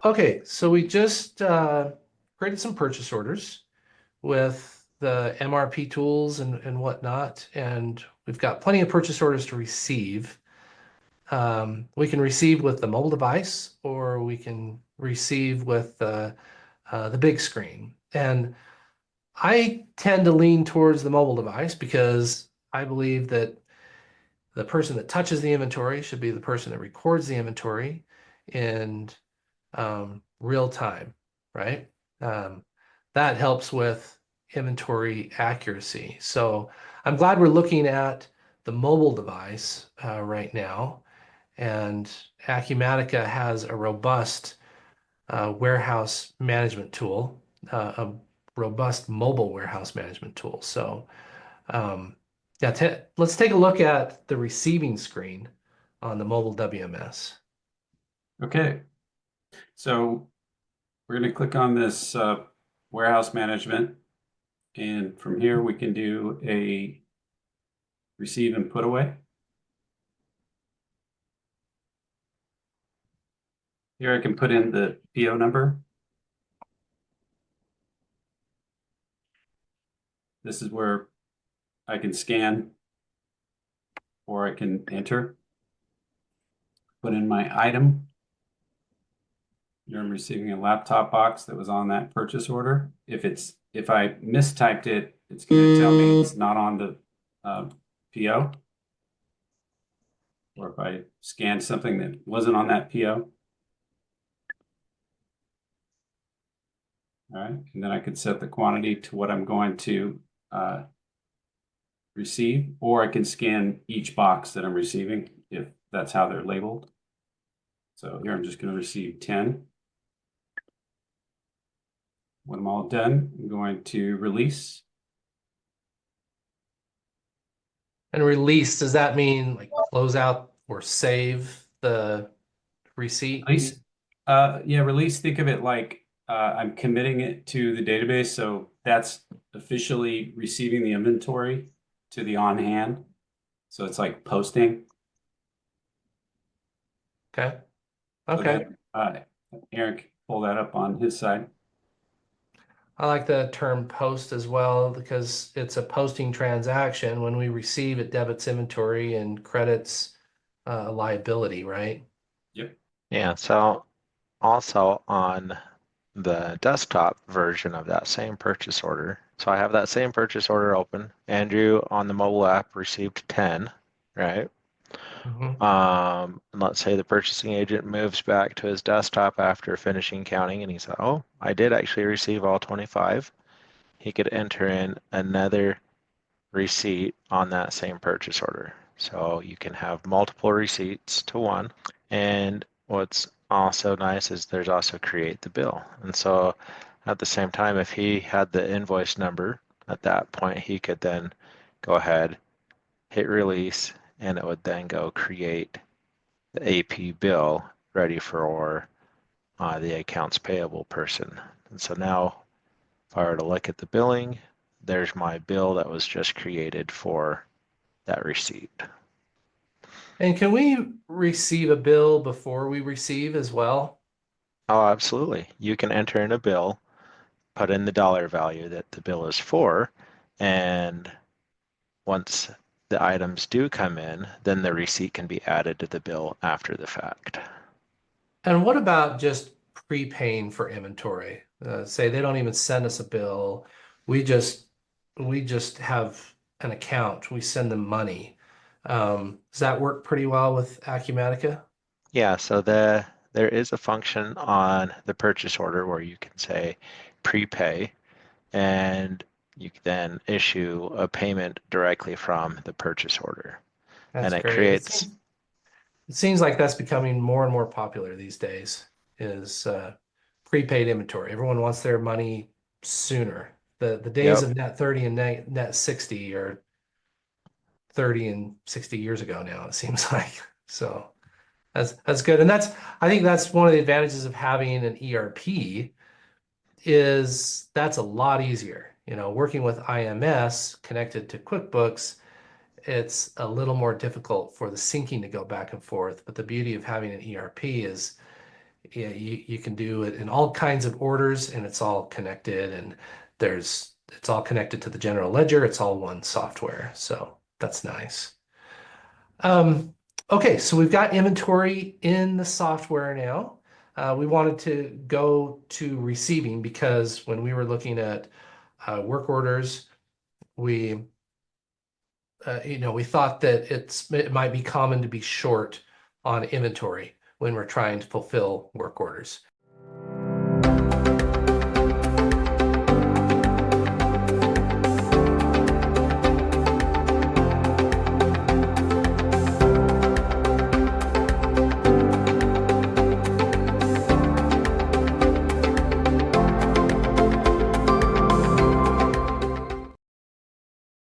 Okay, so we just created some purchase orders with the MRP tools and whatnot, and we've got plenty of purchase orders to receive. We can receive with the mobile device, or we can receive with the big screen. And I tend to lean towards the mobile device because I believe that the person that touches the inventory should be the person that records the inventory in real time, right? Um, that helps with inventory accuracy. So I'm glad we're looking at the mobile device right now. And Acumatica has a robust warehouse management tool, a robust mobile warehouse management tool. So um, yeah, let's take a look at the receiving screen on the mobile WMS. Okay, so we're going to click on this warehouse management, and from here we can do a receive and put away. Here I can put in the PO number. This is where I can scan or I can enter. Put in my item. Here I'm receiving a laptop box that was on that purchase order. If I mistyped it, it's going to tell me it's not on the PO. Or if I scanned something that wasn't on that PO. All right, and then I could set the quantity to what I'm going to receive, or I can scan each box that I'm receiving if that's how they're labeled. So here I'm just going to receive 10. When I'm all done, I'm going to release. And release, does that mean like close out or save the receipt? Release, yeah, release. Think of it like I'm committing it to the database, so that's officially receiving the inventory to the on hand. So it's like posting. Okay. So Okay. then Eric pull that up on his side. I like the term post as well because it's a posting transaction. When we receive, it debits inventory and credits liability, right? Yep. Yeah, so also on the desktop version of that same purchase order, so I have that same purchase order open. Andrew on the mobile app received 10, right? Mhm. And let's say the purchasing agent moves back to his desktop after finishing counting and he said, oh, I did actually receive all 25. He could enter in another receipt on that same purchase order. So you can have multiple receipts to one. And what's also nice is there's also create the bill. And so at the same time, if he had the invoice number at that point, he could then go ahead, hit release, and it would then go create the AP bill ready for the accounts payable person. And so now if I were to look at the billing, there's my bill that was just created for that receipt. And can we receive a bill before we receive as well? Oh, absolutely. You can enter in a bill, put in the dollar value that the bill is for, and once the items do come in, then the receipt can be added to the bill after the fact. And what about just prepaying for inventory? Say they don't even send us a bill. We just we just have an account. We send them money. Does that work pretty well with Acumatica? Yeah, so there is a function on the purchase order where you can say prepay, and you can then issue a payment directly from the purchase order. That's And it great. creates, It seems like that's becoming more and more popular these days, is prepaid inventory. Everyone wants their money sooner. The days yep, of net 30 and net 60 are 30 and 60 years ago now, it seems like. So that's good. And I think that's one of the advantages of having an ERP is that's a lot easier. You know, working with IMS connected to QuickBooks, it's a little more difficult for the syncing to go back and forth. But the beauty of having an ERP is Yeah, you can do it in all kinds of orders, and it's all connected, and it's all connected to the general ledger. It's all one software, so that's nice. Okay, so we've got inventory in the software now. We wanted to go to receiving because when we were looking at work orders, we we thought that it might be common to be short on inventory when we're trying to fulfill work orders.